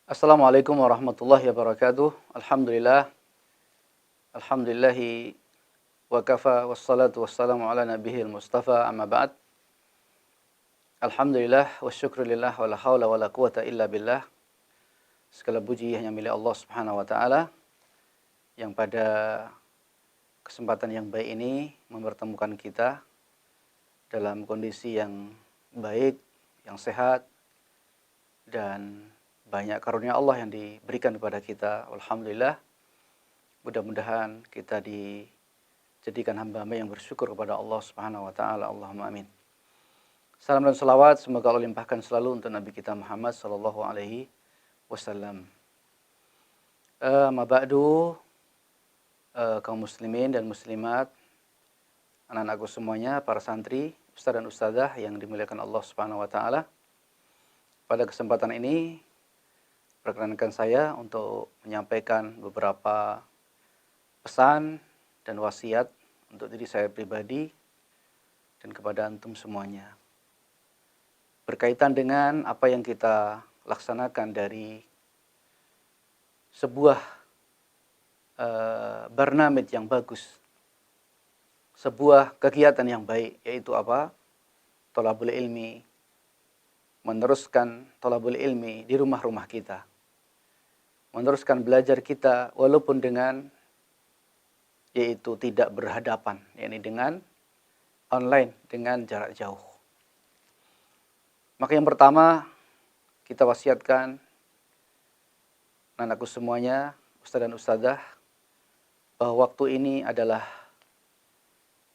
Assalamualaikum warahmatullahi wabarakatuh. Alhamdulillah. Alhamdulillahi wa kafa wassalatu wassalamu ala nabihil mustafa amma ba'd. Alhamdulillah wa syukrulillah wa la hawla wa la quwata illa billah. Segala puji hanya milik Allah Subhanahu wa taala yang pada kesempatan yang baik ini mempertemukan kita dalam kondisi yang baik, yang sehat, dan banyak karunia Allah yang diberikan kepada kita. Alhamdulillah. Mudah-mudahan kita dijadikan hamba-hamba yang bersyukur kepada Allah Subhanahu wa taala. Allahumma amin. Salam dan salawat semoga Allah limpahkan selalu untuk Nabi kita Muhammad sallallahu alaihi wasallam. Maba'du, kaum muslimin dan muslimat, anak-anakku semuanya, para santri, ustaz dan ustazah yang dimuliakan Allah Subhanahu wa taala. Pada kesempatan ini perkenankan saya untuk menyampaikan beberapa pesan dan wasiat untuk diri saya pribadi dan kepada antum semuanya. Berkaitan dengan apa yang kita laksanakan dari sebuah barnamij yang bagus, sebuah kegiatan yang baik, yaitu apa? Thalabul ilmi, meneruskan thalabul ilmi di rumah-rumah kita. Meneruskan belajar kita walaupun dengan yaitu tidak berhadapan, yakni dengan online, dengan jarak jauh. Maka yang pertama kita wasiatkan anakku semuanya, ustaz dan ustazah, bahwa waktu ini adalah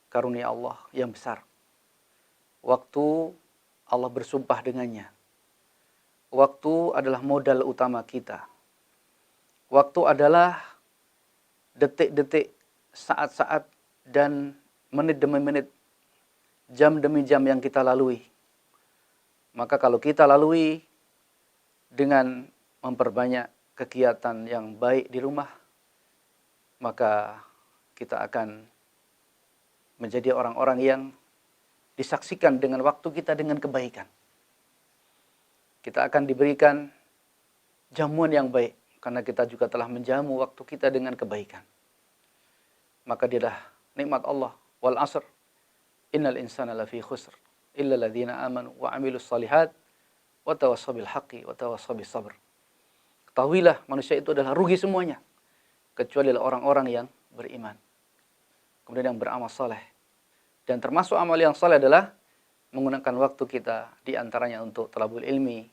karunia Allah yang besar. Waktu Allah bersumpah dengannya. Waktu adalah modal utama kita. Waktu adalah detik-detik, saat-saat dan menit demi menit, jam demi jam yang kita lalui. Maka kalau kita lalui dengan memperbanyak kegiatan yang baik di rumah, maka kita akan menjadi orang-orang yang disaksikan dengan waktu kita dengan kebaikan. Kita akan diberikan jamuan yang baik karena kita juga telah menjamu waktu kita dengan kebaikan. Maka dialah nikmat Allah. Wal asr, innal insana lafi khusr, illa alladhina amanu wa amilus salihat, wa tawassaw bil haqqi, wa tawassaw bis sabr. Ketahuilah manusia itu adalah rugi semuanya, kecuali orang-orang yang beriman, kemudian yang beramal saleh. Dan termasuk amal yang saleh adalah menggunakan waktu kita di antaranya untuk thalabul ilmi,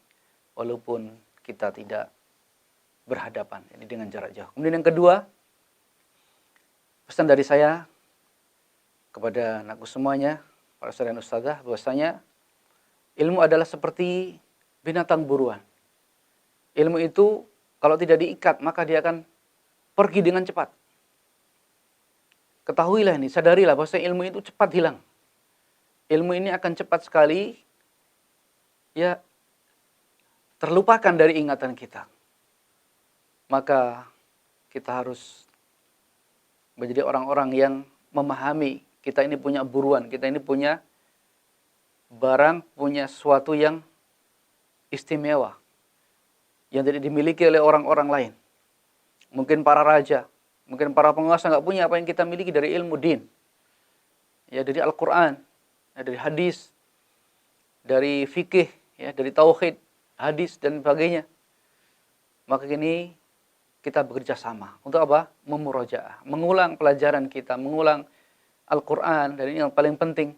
walaupun kita tidak berhadapan, jadi dengan jarak jauh. Kemudian yang kedua, pesan dari saya kepada anakku semuanya, para ustaz dan ustazah, bahwasanya ilmu adalah seperti binatang buruan. Ilmu itu kalau tidak diikat, maka dia akan pergi dengan cepat. Ketahuilah ini, sadarilah bahwa ilmu itu cepat hilang. Ilmu ini akan cepat sekali ya terlupakan dari ingatan kita. Maka kita harus menjadi orang-orang yang memahami kita ini punya buruan, kita ini punya barang, punya sesuatu yang istimewa yang tidak dimiliki oleh orang-orang lain. Mungkin para raja, mungkin para penguasa nggak punya apa yang kita miliki dari ilmu din. Ya, dari Al-Qur'an, ya, dari hadis, dari fikih, ya, dari tauhid, hadis dan sebagainya. Maka ini kita bekerja sama. Untuk apa? Memurajaah, mengulang pelajaran kita, mengulang Al-Quran, dan ini yang paling penting.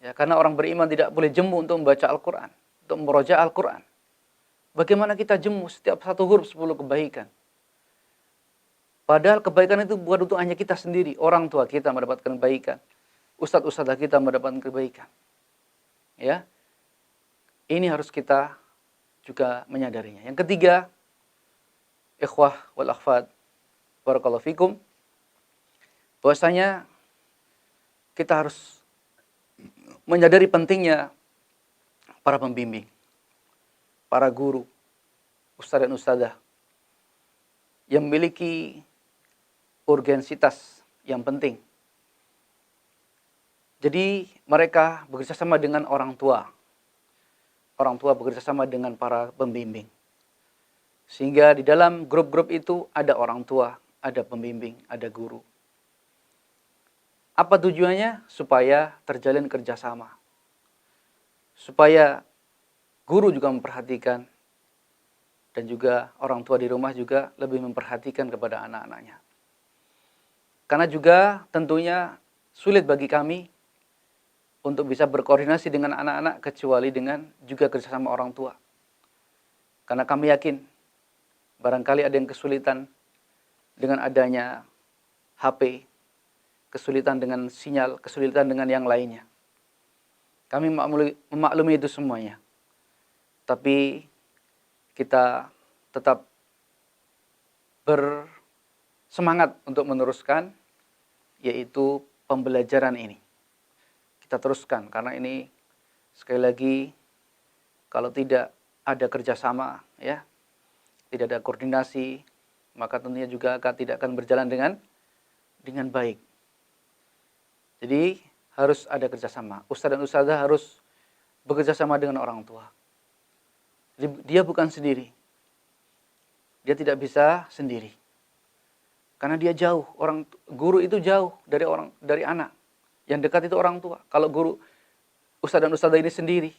Ya, karena orang beriman tidak boleh jemu untuk membaca Al-Quran, untuk memurajaah Al-Quran. Bagaimana kita jemu setiap satu huruf 10 kebaikan? Padahal kebaikan itu bukan untuk hanya kita sendiri, orang tua kita mendapatkan kebaikan, ustadz-ustadzah kita mendapatkan kebaikan. Ya, ini harus kita juga menyadarinya. Yang ketiga, ikhwah wal akhwat, barakallahu fikum, bahwasanya kita harus menyadari pentingnya para pembimbing, para guru, ustadz dan ustadzah yang memiliki urgensitas yang penting. Jadi mereka bekerja sama dengan orang tua. Orang tua bekerja sama dengan para pembimbing. Sehingga di dalam grup-grup itu ada orang tua, ada pembimbing, ada guru. Apa tujuannya? Supaya terjalin kerjasama. Supaya guru juga memperhatikan, dan juga orang tua di rumah juga lebih memperhatikan kepada anak-anaknya. Karena juga tentunya sulit bagi kami untuk bisa berkoordinasi dengan anak-anak kecuali dengan juga kerjasama orang tua. Karena kami yakin barangkali ada yang kesulitan dengan adanya HP, kesulitan dengan sinyal, kesulitan dengan yang lainnya. Kami memaklumi itu semuanya. Tapi kita tetap bersemangat untuk meneruskan, yaitu pembelajaran ini. Kita teruskan, karena ini sekali lagi kalau tidak ada kerjasama, ya, tidak ada koordinasi, maka tentunya juga tidak akan berjalan dengan baik. Jadi harus ada kerjasama. Ustadz dan ustadzah harus bekerja sama dengan orang tua. Jadi dia bukan sendiri. Dia tidak bisa sendiri. Karena dia jauh, guru itu jauh dari anak. Yang dekat itu orang tua. Kalau guru, ustadz dan ustadzah ini sendiri,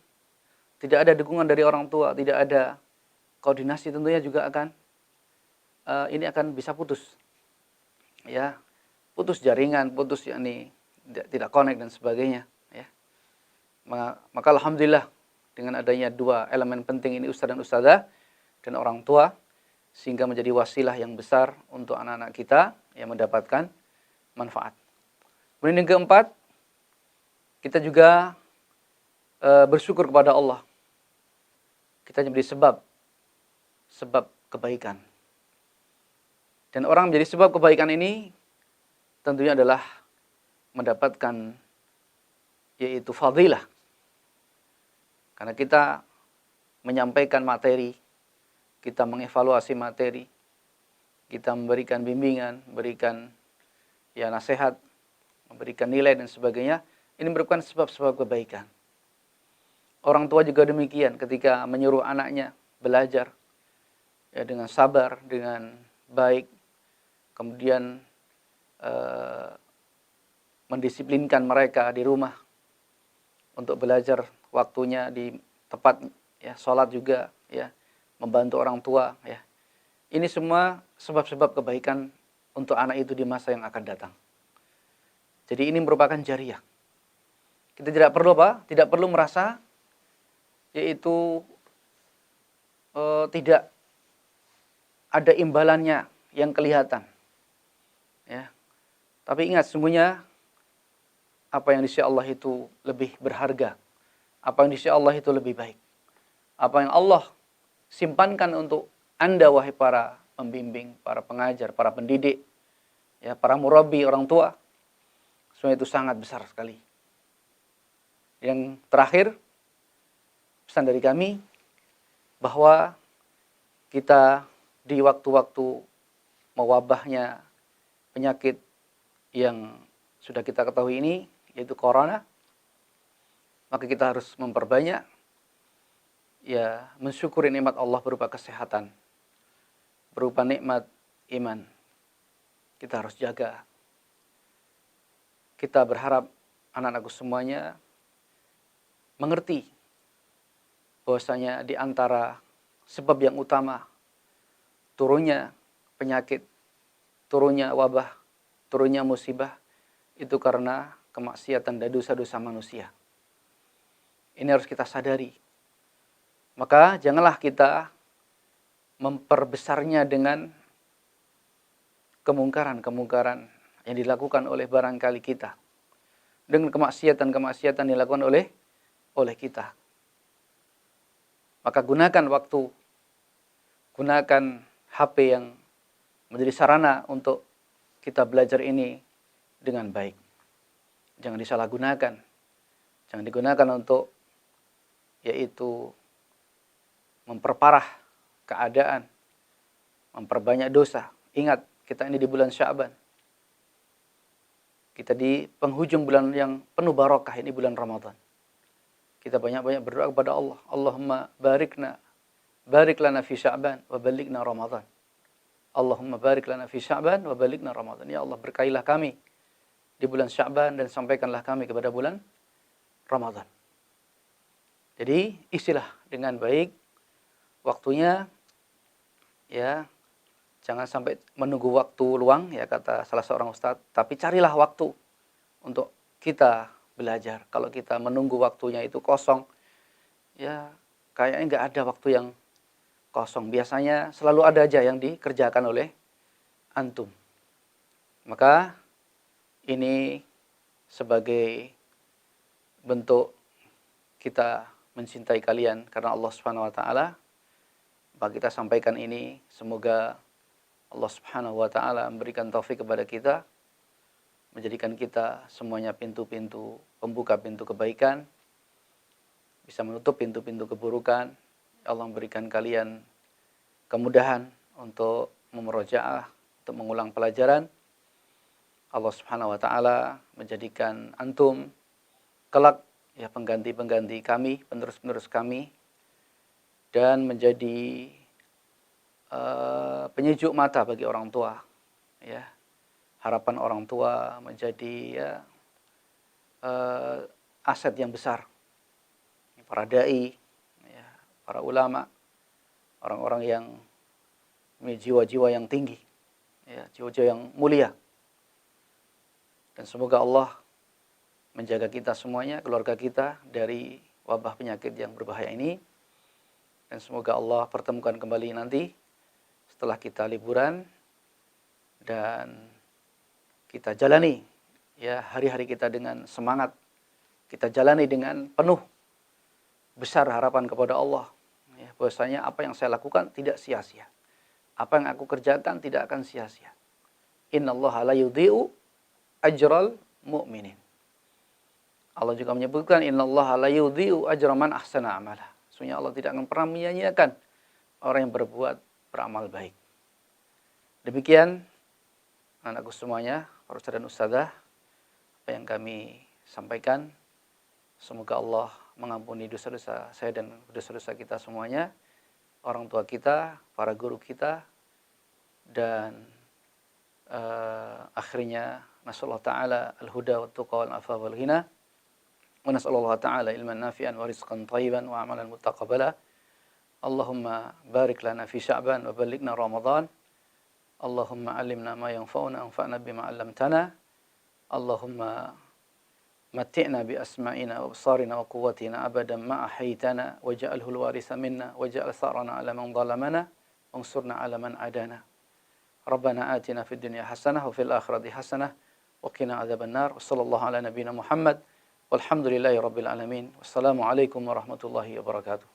tidak ada dukungan dari orang tua, tidak ada koordinasi, tentunya juga ini akan bisa putus. Ya, putus jaringan, putus tidak connect dan sebagainya, ya. Maka alhamdulillah dengan adanya dua elemen penting ini, ustadz dan ustadzah dan orang tua, sehingga menjadi wasilah yang besar untuk anak-anak kita yang mendapatkan manfaat. Kemudian yang keempat, kita juga bersyukur kepada Allah. Kita menjadi sebab kebaikan. Dan orang menjadi sebab kebaikan ini tentunya adalah mendapatkan yaitu fadilah. Karena kita menyampaikan materi, kita mengevaluasi materi, kita memberikan bimbingan, memberikan nasihat, memberikan nilai dan sebagainya. Ini merupakan sebab-sebab kebaikan. Orang tua juga demikian, ketika menyuruh anaknya belajar dengan sabar, dengan baik, kemudian mendisiplinkan mereka di rumah untuk belajar waktunya di tepat, ya, sholat juga, ya, membantu orang tua, ya. Ini semua sebab-sebab kebaikan untuk anak itu di masa yang akan datang. Jadi ini merupakan jariah. Kita tidak perlu Tidak perlu merasa yaitu tidak ada imbalannya yang kelihatan. Ya. Tapi ingat, semuanya apa yang di sisi Allah itu lebih berharga. Apa yang di sisi Allah itu lebih baik. Apa yang Allah simpankan untuk Anda, wahai para pembimbing, para pengajar, para pendidik, ya, para murabi, orang tua, semua itu sangat besar sekali. Yang terakhir, pesan dari kami, bahwa kita di waktu-waktu mewabahnya penyakit yang sudah kita ketahui ini, yaitu corona, maka kita harus memperbanyak, ya, mensyukuri nikmat Allah berupa kesehatan, berupa nikmat iman. Kita harus jaga. Kita berharap anak-anakku semuanya mengerti bahwasanya di antara sebab yang utama turunnya penyakit, turunnya wabah, turunnya musibah itu karena kemaksiatan dan dosa-dosa manusia. Ini harus kita sadari. Maka janganlah kita memperbesarnya dengan kemungkaran-kemungkaran yang dilakukan oleh barangkali kita, dengan kemaksiatan-kemaksiatan yang dilakukan oleh kita. Maka gunakan waktu, gunakan HP yang menjadi sarana untuk kita belajar ini dengan baik. Jangan disalahgunakan. Jangan digunakan untuk yaitu memperparah keadaan, memperbanyak dosa. Ingat, kita ini di bulan Sya'ban. Kita di penghujung bulan yang penuh barokah, ini bulan Ramadan. Kita banyak-banyak berdoa kepada Allah. Allahumma barikna barik lana fi Sya'ban wa ballighna Ramadan. Allahumma barik lana fi Sya'ban wa ballighna Ramadan. Ya Allah, berkailah kami di bulan Sya'ban dan sampaikanlah kami kepada bulan Ramadan. Jadi isilah dengan baik waktunya, ya. Jangan sampai menunggu waktu luang, ya kata salah seorang ustadz, tapi carilah waktu untuk kita belajar. Kalau kita menunggu waktunya itu kosong, ya kayaknya nggak ada waktu yang kosong. Biasanya selalu ada aja yang dikerjakan oleh antum. Maka ini sebagai bentuk kita mencintai kalian karena Allah Subhanahu wa taala, maka kita sampaikan ini, semoga Allah Subhanahu wa taala memberikan taufik kepada kita, menjadikan kita semuanya pintu-pintu pembuka pintu kebaikan, bisa menutup pintu-pintu keburukan. Allah memberikan kalian kemudahan untuk memurojaah, untuk mengulang pelajaran. Allah Subhanahu wa taala menjadikan antum kelak ya pengganti-pengganti kami, penerus-penerus kami, dan menjadi penyejuk mata bagi orang tua, ya. Harapan orang tua menjadi ya, aset yang besar. Para dai, ya, para ulama, orang-orang yang memiliki jiwa-jiwa yang tinggi, ya, jiwa-jiwa yang mulia. Dan semoga Allah menjaga kita semuanya, keluarga kita dari wabah penyakit yang berbahaya ini. Dan semoga Allah pertemukan kembali nanti setelah kita liburan dan kita jalani ya hari-hari kita dengan semangat. Kita jalani dengan penuh besar harapan kepada Allah. Ya, bahwasanya apa yang saya lakukan tidak sia-sia. Apa yang aku kerjakan tidak akan sia-sia. Innallaha la yudhi'u ajral mu'minin. Allah juga menyebutkan innallaha la yudhi'u ajra man ahsana amala. Sesungguhnya Allah tidak akan pernah menyia-nyiakan orang yang berbuat beramal baik. Demikian anakku semuanya, para ustadz dan ustadzah, apa yang kami sampaikan, semoga Allah mengampuni dosa-dosa saya dan dosa-dosa kita semuanya, orang tua kita, para guru kita, dan akhirnya nasallahu ta'ala al-huda wa tuqa wal afa wal ghina, wa nasallallahu ta'ala ilman nafi'an wa rizqan thayyiban wa amalan mutaqabbala. Allahumma barik lana fi Sya'ban wa ballighna Ramadan. Allahumma alimna ma yanfa'una anfa'na bima 'allamtana. Allahumma matti'na bi asma'ina wa absarina wa quwwatina abadan ma ahaytana waj'alhu al-waritha minna waj'al tharana 'ala man zalamana wansurna 'ala man 'adana. Rabbana atina fid dunya hasanah wa fil akhirati hasanah wa qina adzabannar. Wassallallahu ala nabiyyina Muhammad walhamdulillahi rabbil alamin. Wassalamu alaikum warahmatullahi wabarakatuh.